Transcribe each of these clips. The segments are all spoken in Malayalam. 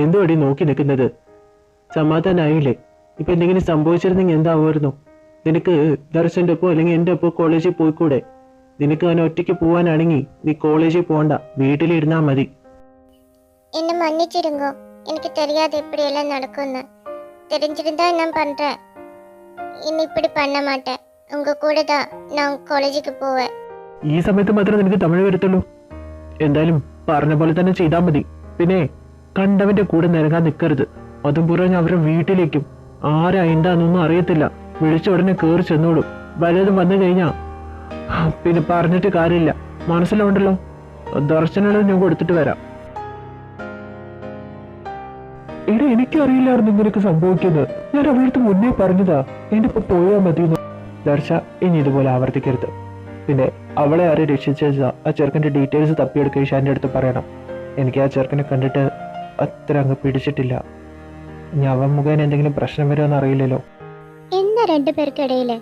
എന്തുവടി നോക്കി നിൽക്കുന്നത്? സമാധാനായില്ലേ? ഇപ്പൊ എന്തെങ്കിലും സംഭവിച്ചിരുന്നെങ്കിൽ എന്താവുമായിരുന്നു? നിനക്ക് ദർശന്റെ ഒപ്പോ അല്ലെങ്കിൽ എൻ്റെ ഒപ്പോ കോളേജിൽ പോയിക്കൂടെ? നിനക്ക് അവൻ ഒറ്റയ്ക്ക് പോവാനാണെങ്കിൽ നീ കോളേജിൽ പോകണ്ട, വീട്ടിലിരുന്നാ മതി. என்ன மன்னிச்சிடுங்க, எனக்கு தெரியாது இப்படி எல்லாம் நடக்கும்னு. தெரிஞ்சிருந்தா நான் பண்றேன். இனி இப்படி பண்ண மாட்டேன். உங்க கூட தான் நான் காலேஜுக்கு போவேன். ഈ സമയത്ത് മാത്രമേ നിനക്ക് തമിഴ് വരത്തുള്ളൂ. എന്തായാലും പറഞ്ഞ പോലെ തന്നെ ചെയ്താൽ മതി. പിന്നെ കണ്ടവന്റെ കൂടെ നിരങ്ങാൻ നിൽക്കരുത്. അതും പുറഞ്ഞ് അവരുടെ വീട്ടിലേക്കും. ആരാ എന്താന്നൊന്നും അറിയത്തില്ല. വിളിച്ച ഉടനെ കയറി ചെന്നോളൂ. വല്ലതും വന്നു കഴിഞ്ഞാ പിന്നെ പറഞ്ഞിട്ട് കാര്യമില്ല. മനസ്സിലുണ്ടല്ലോ. ദർശനമുള്ളത് ഞാൻ കൊടുത്തിട്ട് വരാം. എടാ, എനിക്കറിയില്ലായിരുന്നു ഇങ്ങനെയൊക്കെ സംഭവിക്കുന്നത്. ഞാൻ അവരുടെ മുന്നേ പറഞ്ഞതാ എന്റെ ഇപ്പൊ പോയാൽ മതിയെന്ന്. ദർശ ഇനി ഇതുപോലെ ആവർത്തിക്കരുത്. പിന്നെ അവളെ ആരെ രക്ഷിച്ചാ ആ ചെറുക്കൻ്റെ ഡീറ്റെയിൽസ് തപ്പിയെടുക്കുക ഈശാന്റെ അടുത്ത് പറയണം. എനിക്ക് ആ ചെറുക്കനെ കണ്ടിട്ട് അത്ര അങ്ങ് പിടിച്ചിട്ടില്ല. ഇനി അവൻ മുഖേന എന്തെങ്കിലും പ്രശ്നം വരുമെന്ന് അറിയില്ലല്ലോ. എന്താ രണ്ടുപേർക്കിടയില്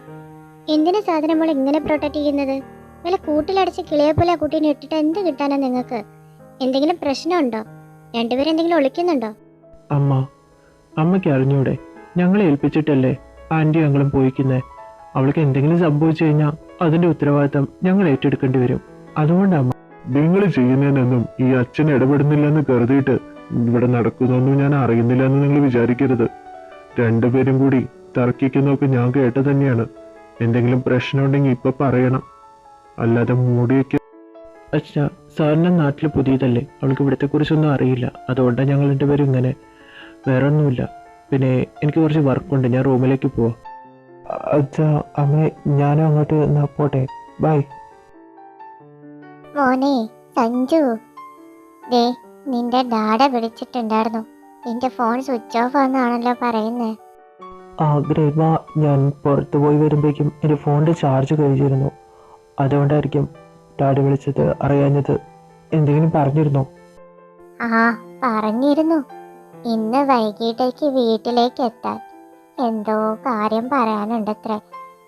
എന്തിനാ സാധനം നമ്മൾ ഇങ്ങനെ പ്രൊട്ടക്ട് ചെയ്യുന്നത്? വല്ല കൂട്ടിലടച്ച് കിളിയെ പോലെ ആ കുട്ടീനെ ഇട്ടിട്ട് എന്ത് കിട്ടാനാ നിങ്ങൾക്ക്? എന്തെങ്കിലും പ്രശ്നമുണ്ടോ? രണ്ടുപേരും എന്തെങ്കിലും ഒളിക്കുന്നുണ്ടോ? അമ്മയ്ക്ക് അറിഞ്ഞൂടെ? ഞങ്ങളെ ഏൽപ്പിച്ചിട്ടല്ലേ ആന്റി ഞങ്ങളും പോയിക്കുന്നേ. അവൾക്ക് എന്തെങ്കിലും സംഭവിച്ചു കഴിഞ്ഞാൽ അതിന്റെ ഉത്തരവാദിത്തം ഞങ്ങൾ ഏറ്റെടുക്കേണ്ടി വരും. അതുകൊണ്ടമ്മ നിങ്ങൾ ചെയ്യുന്നതിനൊന്നും ഈ അച്ഛൻ ഇടപെടുന്നില്ലെന്ന് കരുതിയിട്ട് ഇവിടെ നടക്കുന്നൊന്നും ഞാൻ അറിയുന്നില്ല എന്ന് നിങ്ങൾ വിചാരിക്കരുത്. രണ്ടുപേരും കൂടി തർക്കിക്കുന്നതൊക്കെ ഞാൻ കേട്ടത് തന്നെയാണ്. എന്തെങ്കിലും പ്രശ്നമുണ്ടെങ്കിൽ ഇപ്പൊ പറയണം, അല്ലാതെ മൂടിയൊക്കെ. അച്ഛാ, സാറിന്റെ നാട്ടിൽ പുതിയതല്ലേ, അവൾക്ക് ഇവിടത്തെ കുറിച്ചൊന്നും അറിയില്ല. അതുകൊണ്ടാണ് ഞങ്ങൾ രണ്ടുപേരും ഇങ്ങനെ. വേറെ ഒന്നുമില്ല. പിന്നെ എനിക്ക് കുറച്ച് വർക്കുണ്ട്, ഞാൻ റൂമിലേക്ക് പോവാം. അച്ഛാ, അമ്മേ, ഞാനും അങ്ങോട്ട് പോട്ടെ. ബൈ. മോനെ സഞ്ജു, ദേ നിന്റെ ഡാഡ വിളിച്ചിട്ടുണ്ടായിരുന്നു. നിന്റെ ഫോൺ സ്വിച്ച് ഓഫ് ആണെന്നാണല്ലോ പറയുന്നേ. ഗ്രേമ, ഞാൻ പുറത്തു പോയി വരുമ്പോഴേക്കും എൻ്റെ ഫോണിൻ്റെ ചാർജ് കഴിഞ്ഞിരുന്നു. അതുകൊണ്ടായിരിക്കും ഡാഡി വിളിച്ചത്. അറിയാഞ്ഞത്. എന്തെങ്കിലും പറഞ്ഞിരുന്നോ? പറഞ്ഞിരുന്നു. ഇന്ന് വൈകിട്ടേക്ക് വീട്ടിലേക്ക് എത്താൻ എന്തോ കാര്യം പറയാനുണ്ടത്രേ.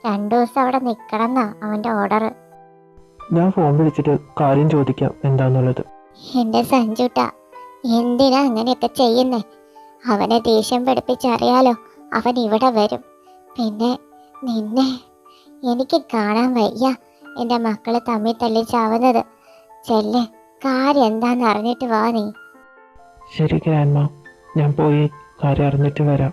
2 ദിവസം അവിടെ നിൽക്കണമെന്നാ അവന്റെ ഓർഡർ. ഞാൻ ഫോൺ വിളിച്ചിട്ട് കാര്യം ചോദിക്കാം എന്താന്നുള്ളത്. എന്റെ സഞ്ജുട്ട, എന്തിനാ അങ്ങനെയൊക്കെ ചെയ്യുന്നേ? അവനെ ദേഷ്യം പഠിപ്പിച്ചറിയാലോ. അവൻ ഇവിടെ വരും. പിന്നെ നിന്നെ എനിക്ക് കാണാൻ വയ്യ. എൻ്റെ മക്കള് തമ്മിൽ തല്ലി ചാവുന്നത്. ചെല്ല്, കാര്യം എന്താന്ന് അറിഞ്ഞിട്ട് വാ നീ. ശരി ഗ്രാൻഡ്മ, ഞാൻ പോയി കാര്യം അറിഞ്ഞിട്ട് വരാം.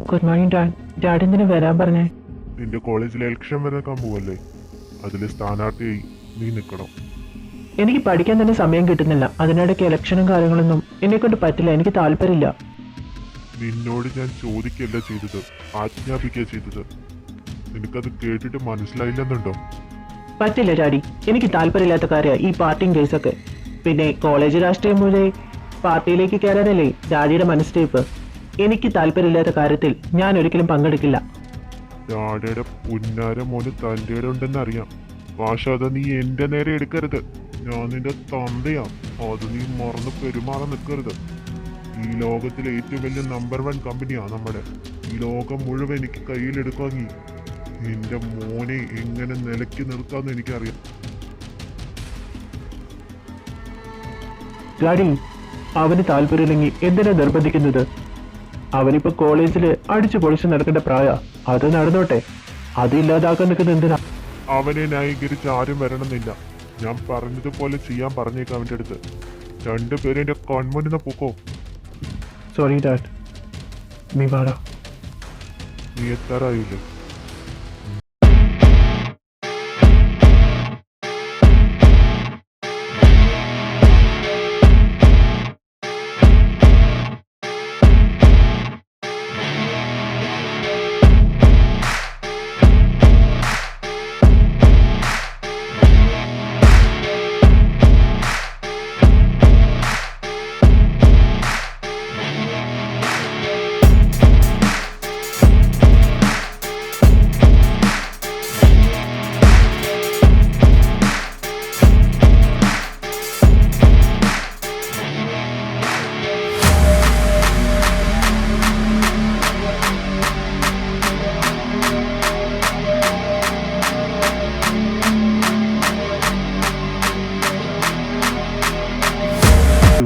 Good morning dad. ഡാഡി എന്തിനാ വരാൻ പറഞ്ഞേ? നിന്റെ കോളേജിൽ ഇലക്ഷൻ വരാൻ പോവല്ലേ, അതിൽ സ്ഥാനാർത്ഥിയായി നീ നിൽക്കണം. എനിക്ക് പഠിക്കാൻ തന്നെ സമയം കിട്ടുന്നില്ല. അതിനിടയ്ക്ക് ഇലക്ഷനും കാര്യങ്ങളൊന്നും എന്നെ കൊണ്ട് പറ്റില്ല. എനിക്ക് താല്പര്യമില്ല. നിന്നോട് ഞാൻ ചോദിക്കല്ല ചെയ്തത്, ആജ്ഞാപിക്കുക ചെയ്തത്. നിനക്കത് കേട്ടിട്ട് മനസ്സിലായില്ലെന്നുണ്ടോ? പറ്റില്ല ഡാഡി, എനിക്ക് താല്പര്യമില്ലാത്ത കാര്യമാണ് ഈ പാർട്ടിയും കേസൊക്കെ. പിന്നെ കോളേജ് രാഷ്ട്രീയം പോലെ പാർട്ടിയിലേക്ക് കയറാനല്ലേ ഡാഡിയുടെ മനസ്സിലിപ്പ്. എനിക്ക് താല്പര്യമില്ലാത്ത കാര്യത്തിൽ ഞാൻ ഒരിക്കലും പങ്കെടുക്കില്ല. ഡാഡിയുടെ പുന്നാര മോന് തൻ്റെ ഉണ്ടെന്ന് അറിയാം. ഭാഷ അത് നീ എന്റെ നേരെ എടുക്കരുത്. ഞാൻ നിന്റെ തന്തയാ. അത് നീ മറന്ന് പെരുമാറാൻ നിൽക്കരുത്. ഈ ലോകത്തിലെ ഏറ്റവും വലിയ നമ്പർ 1 കമ്പനിയാ നമ്മുടെ. ഈ ലോകം മുഴുവൻ എനിക്ക് കയ്യിലെടുക്കാങ്ങി. നിന്റെ മോനെ എങ്ങനെ നിലയ്ക്ക് നിർത്താന്ന് എനിക്കറിയാം. ഡാഡി, അവന് താല്പര്യമില്ലെങ്കിൽ എന്തിനാ നിർബന്ധിക്കുന്നത്? അവനിപ്പോ കോളേജിൽ അടിച്ചു പൊളിച്ച് നടക്കേണ്ട പ്രായ. അത് നടന്നോട്ടെ. അത് ഇല്ലാതാക്കാൻ നിൽക്കുന്നത് എന്തിനാ? അവനെ ന്യായീകരിച്ച് ആരും വരണമെന്നില്ല. ഞാൻ പറഞ്ഞതുപോലെ ചെയ്യാൻ പറഞ്ഞേക്കാം അവൻ്റെ അടുത്ത്. 2 പേരും എൻ്റെ കൺമുന്നിന്ന് പൊക്കോ. സോറി ഡാഡ്, നീ വാടാ. നീ എത്താറായില്ലേ?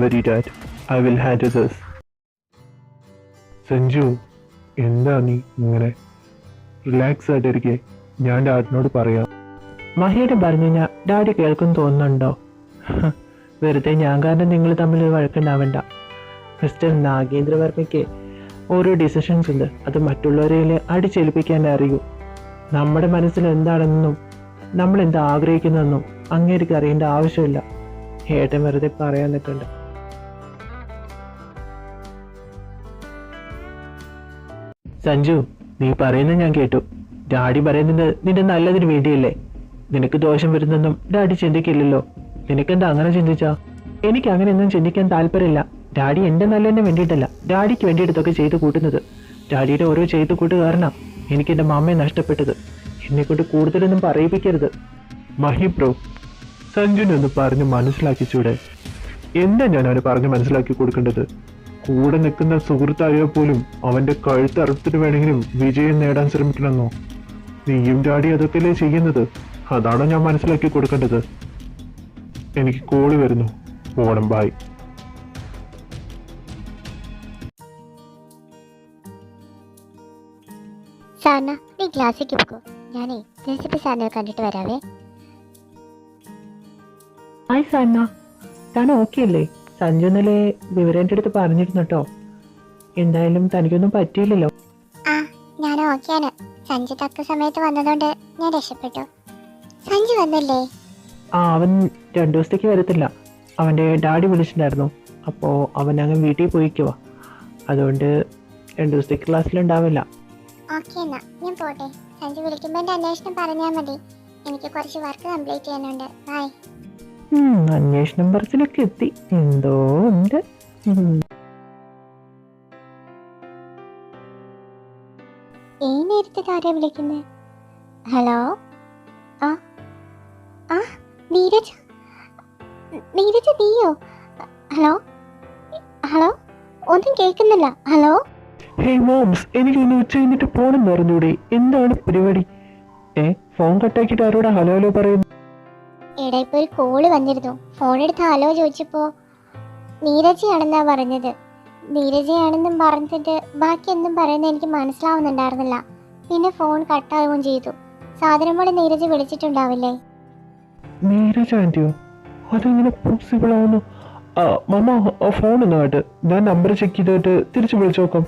Very dad, I will handle this. Sanju, എന്താ നീ ഇങ്ങനെ? റിലാക്സ് ആയിട്ടിരിക്കെ, ഞാൻ ഡാഡിനോട് പറയാം. മഹിയുടെ പറഞ്ഞു കഴിഞ്ഞാൽ ഡാഡി കേൾക്കും തോന്നുന്നുണ്ടോ? വെറുതെ ഞാൻ കാരണം നിങ്ങൾ തമ്മിൽ വഴക്കുണ്ടാവണ്ട. മിസ്റ്റർ നാഗേന്ദ്രവർമ്മയ്ക്ക് ഓരോ ഡിസിഷൻസ് ഉണ്ട്, അത് മറ്റുള്ളവരെയിൽ അടിച്ചേൽപ്പിക്കാൻ അറിയൂ. നമ്മുടെ മനസ്സിൽ എന്താണെന്നും നമ്മൾ എന്താ ആഗ്രഹിക്കുന്നതെന്നും അങ്ങേർക്ക് അറിയേണ്ട ആവശ്യമില്ല. ഏട്ടൻ വെറുതെ പറയാൻ നിൽക്കണ്ട. സഞ്ജു, നീ പറയുന്നത് ഞാൻ കേട്ടു. ഡാഡി പറയുന്നത് നിന്റെ നല്ലതിന് വേണ്ടിയല്ലേ. നിനക്ക് ദോഷം വരുന്നൊന്നും ഡാഡി ചിന്തിക്കില്ലല്ലോ. നിനക്കെന്താ അങ്ങനെ ചിന്തിച്ചാ? എനിക്ക് അങ്ങനെയൊന്നും ചിന്തിക്കാൻ താല്പര്യമില്ല. ഡാഡി എൻ്റെ നല്ലതിന് വേണ്ടിയിട്ടല്ല, ഡാഡിക്ക് വേണ്ടിയിട്ട് ഇതൊക്കെ ചെയ്തു കൂട്ടുന്നത്. ഡാഡിയുടെ ഓരോ ചെയ്തു കൂട്ട് കാരണം എനിക്ക് എൻ്റെ മാമയെ നഷ്ടപ്പെട്ടത്. എന്നെക്കൊണ്ട് കൂടുതലൊന്നും പറയിപ്പിക്കരുത്. മഹി ബ്രോ, സഞ്ജുനൊന്ന് പറഞ്ഞ് മനസ്സിലാക്കിച്ചൂടെ? എന്താ ഞാൻ അവന് പറഞ്ഞ് മനസ്സിലാക്കി കൊടുക്കേണ്ടത്? കൂടെ നിൽക്കുന്ന സുഹൃത്തായാൽ പോലും അവന്റെ കഴുത്തറുത്തിട്ട് വേണമെങ്കിലും വിജയം നേടാൻ ശ്രമിക്കണമെന്നോ? നീയും ഡാഡി അതൊക്കെയല്ലേ ചെയ്യുന്നത്? അതാണോ ഞാൻ മനസ്സിലാക്കി കൊടുക്കേണ്ടത്? എനിക്ക് കോള് വരുന്നു, പോണം. ബായ്. സാറിന, നീ ക്ലാസ്സിലേക്ക് പോകൂ. ഞാനേ പ്രിൻസിപ്പൽ സാറിനെ കണ്ടിട്ട് വരാവേ. ഹായ് സാന്ന, താൻ ഓക്കെ അല്ലേ? സഞ്ജു ഇന്നലെ വിവരൻ്റെ അടുത്ത് പറഞ്ഞിരുന്നു കേട്ടോ. എന്തായാലും തനിക്കൊന്നും പറ്റിയില്ലല്ലോ. ആ, ഞാൻ ഓക്കെയാണ്. സഞ്ജു തക്ക സമയത്ത് വന്നതുകൊണ്ട് ഞാൻ രക്ഷപ്പെട്ടു. സഞ്ജു വന്നില്ലേ? ആ, അവൻ 2 ദിവസത്തേക്ക് വരത്തില്ല. അവൻ്റെ ഡാഡി വിളിച്ചിട്ടുണ്ടായിരുന്നു. അപ്പോൾ അവൻ അങ്ങ് വീട്ടിൽ പോയിക്കുവാ. അതുകൊണ്ട് 2 ദിവസത്തേക്ക് ക്ലാസ്സിലുണ്ടാവില്ല. ഓക്കെ എന്നാ ഞാൻ പോട്ടെ. സഞ്ജു വിളിക്കുമ്പോൾ എൻ്റെ അന്വേഷണം പറഞ്ഞാൽ മതി. എനിക്ക് കുറച്ച് വർക്ക് കംപ്ലീറ്റ് ചെയ്യാനുണ്ട്. ബൈ. അന്വേഷണം പറച്ചിലൊക്കെ എത്തി. എന്തോ ഉണ്ട്. ഈ നേരത്തെ ആരെയാ വിളിക്കുന്നത്? ഹലോ. ആ ആ നീരജ്, നീരജ് നീയോ? ഹലോ ഹലോ, ഒന്നും കേൾക്കുന്നില്ല. ഹലോ. ഹേയ് മോംസ്, എനിക്കൊന്ന് ഉച്ച കഴിഞ്ഞിട്ട് പോണെന്ന് പറഞ്ഞൂടെ? എന്താണ് പരിപാടി? ഫോൺ കട്ടാക്കിയിട്ട് ആരോടാ ഹലോ ഹലോ പറയുന്നു? എടാ, ഇപ്പോൾ ഒരു കോള് വന്നിരുന്നു. ഫോൺ എടുത്ത് ഹലോ ചോദിച്ചപ്പോൾ നീരജയാണെന്നാ പറഞ്ഞത്. നീരജയാണെന്നും പറഞ്ഞിട്ട് ബാക്കി എന്തും പറയുന്നത് എനിക്ക് മനസ്സിലാവുന്നുണ്ടായിരുന്നില്ല. പിന്നെ ഫോൺ കട്ടാവുകയും ചെയ്തു. സാധനം പോലെ നീരജ് വിളിച്ചിട്ടുണ്ടാവില്ലേ? നീരജ ആൻറ്റിയോ? അതെങ്ങനെ പോസിബിൾ ആവുന്നു? മമ്മ, ഫോൺ ഒന്ന് കേട്ട് ഞാൻ നമ്പർ ചെക്ക് ചെയ്തിട്ട് തിരിച്ചു വിളിച്ചു നോക്കാം.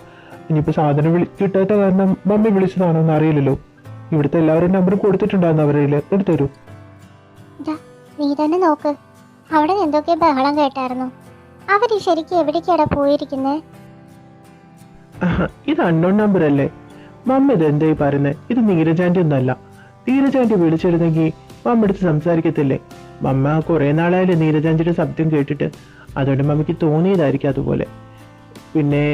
ഇനിയിപ്പോൾ സാധനം കിട്ടാത്ത കാരണം മമ്മി വിളിച്ചതാണോ എന്ന് അറിയില്ലല്ലോ. ഇവിടുത്തെ എല്ലാവരും നമ്പറും കൊടുത്തിട്ടുണ്ടായിരുന്നു അവരുടെ. എടുത്തരൂ. നീ തന്നെ നോക്ക്. അവിടെ എന്തൊക്കെ ബഹളം കേട്ടായിരുന്നു. അവര് ശരിക്കും എവിടേക്കാടാ പോയിരിക്കുന്നത്? ഇത് അൺനോൺ നമ്പർ അല്ലേ മമ്മ? ഇത് എന്തായി പറയുന്നത്? ഇത് നീരജാൻ്റെ ഒന്നല്ല. നീരജാൻ്റെ വിളിച്ചിരുന്നെങ്കിൽ മമ്മ എടുത്ത് സംസാരിക്കത്തില്ലേ? മമ്മ കുറേ നാളായാലും നീരജാൻ്റെ ശബ്ദം കേട്ടിട്ട്. അതുകൊണ്ട് മമ്മിക്ക് തോന്നിയതായിരിക്കും അതുപോലെ. പിന്നെ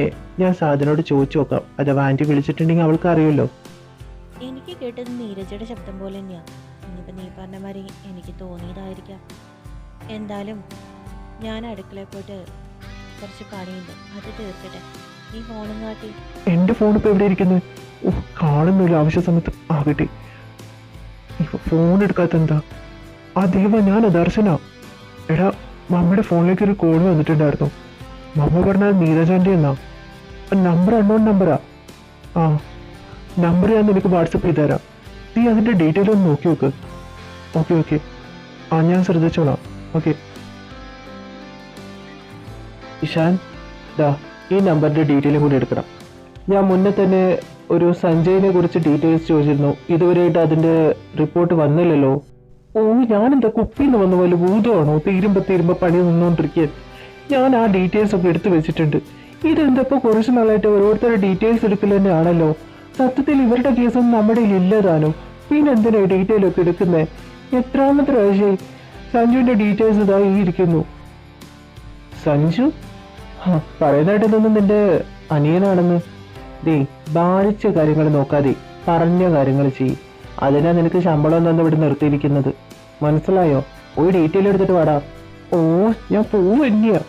ഞാൻ സാധനോട് ചോദിച്ചു നോക്കാം. അഥവാ ആൻറ്റി വിളിച്ചിട്ടുണ്ടെങ്കിൽ അവൾക്ക് അറിയുമല്ലോ. എനിക്ക് കേട്ടത് നീരജയുടെ ശബ്ദം പോലെ തന്നെയാണ്. ഇനിയിപ്പോൾ നീ പറഞ്ഞ മാതിരി എനിക്ക് തോന്നിയതായിരിക്കാം. എന്തായാലും ഞാൻ അടുക്കളയിൽ പോയിട്ട് കുറച്ച് പണിയുണ്ട്, അത് തീർക്കട്ടെ. നീ ഫോണും കാട്ടി. എൻ്റെ ഫോൺ ഇപ്പോൾ എവിടെ ഇരിക്കുന്നത്? കാണുന്നില്ല. ആവശ്യ സമയത്ത് ആകട്ടെ. ഫോൺ എടുക്കാത്ത എന്താ? അതേവാ ഞാൻ ദർശന. എടാ, മമ്മയുടെ ഫോണിലേക്ക് ഒരു കോൾ വന്നിട്ടുണ്ടായിരുന്നു. മമ്മ പറഞ്ഞത് നീരജാൻ്റെ എന്നാ. നമ്പർ അൺനോൺ നമ്പറാ. ആ, നമ്പർ ഞാൻ നിനക്ക് വാട്സപ്പ് ചെയ്ത് തരാം. നീ അതിൻ്റെ ഡീറ്റെയിൽ ഒന്ന് നോക്കി നോക്ക്. Okay okay. ആ, ഞാൻ ശ്രദ്ധിച്ചോളാം. ഓക്കെ. ഇഷാൻ, ദാ ഈ നമ്പറിൻ്റെ ഡീറ്റെയിലും കൂടി എടുക്കണം. ഞാൻ മുന്നേ തന്നെ ഒരു സഞ്ജയിനെ കുറിച്ച് ഡീറ്റെയിൽസ് ചോദിച്ചിരുന്നു. ഇതുവരെയായിട്ട് അതിൻ്റെ റിപ്പോർട്ട് വന്നില്ലല്ലോ. ഓ, ഞാനെന്താ കുപ്പിന്ന് വന്ന പോലെ ഭൂതമാണോ? തീരുമ്പോൾ പണി നിന്നുകൊണ്ടിരിക്കാൻ. ഞാൻ ആ ഡീറ്റെയിൽസ് ഒക്കെ എടുത്തു വെച്ചിട്ടുണ്ട്. ഇതെന്തപ്പോൾ കുറച്ച് നാളായിട്ട് ഓരോരുത്തരുടെ ഡീറ്റെയിൽസ് എടുക്കൽ തന്നെയാണല്ലോ. സത്യത്തിൽ ഇവരുടെ കേസൊന്നും നമ്മുടെ ഇല്ലതാനോ? പിന്നെ എന്തിനാ ഡീറ്റെയിൽ ഒക്കെ എടുക്കുന്നത്? എത്രാമത്തെ പ്രാവശ്യം സഞ്ജുവിൻ്റെ ഡീറ്റെയിൽസ് ഇതാ ഈ ഇരിക്കുന്നു. സഞ്ജു പറയുന്നതായിട്ട് ഇതൊന്നും നിന്റെ അനിയനാണെന്ന്. ദേ, ഭാരിച്ച കാര്യങ്ങൾ നോക്കാതെ പറഞ്ഞ കാര്യങ്ങൾ ചെയ്യും. അതിനാ നിനക്ക് ശമ്പളം തന്നെ ഇവിടെ നിർത്തിയിരിക്കുന്നത്. മനസ്സിലായോ? പോയി ഡീറ്റെയിൽ എടുത്തിട്ട് വാടാ. ഓ, ഞാൻ പോവുക തന്നെയാ.